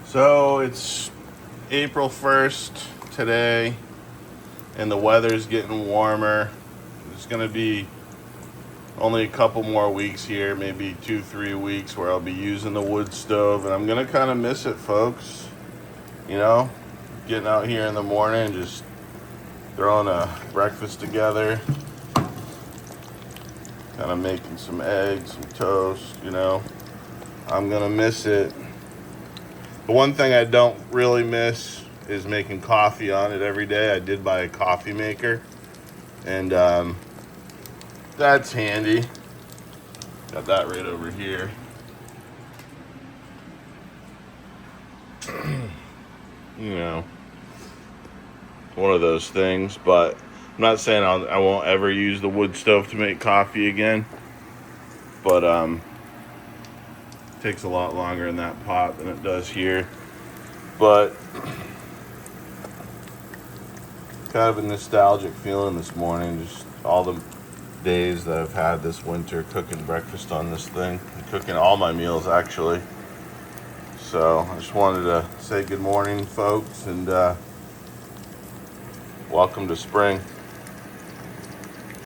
So it's April 1st today, and the weather's getting warmer. It's going to be only a couple more weeks here, maybe 2-3 weeks, where I'll be using the wood stove, and I'm going to kind of miss it, folks. You know, getting out here in the morning and just throwing a breakfast together, kind of making some eggs, some toast, you know. I'm going to miss it. The one thing I don't really miss is making coffee on it every day. I did buy a coffee maker, and that's handy. Got that right over here. You know, one of those things, but I'm not saying I won't ever use the wood stove to make coffee again, but takes a lot longer in that pot than it does here. But kind of a nostalgic feeling this morning, just all the days that I've had this winter cooking breakfast on this thing, and cooking all my meals actually. So I just wanted to say good morning, folks, and welcome to spring.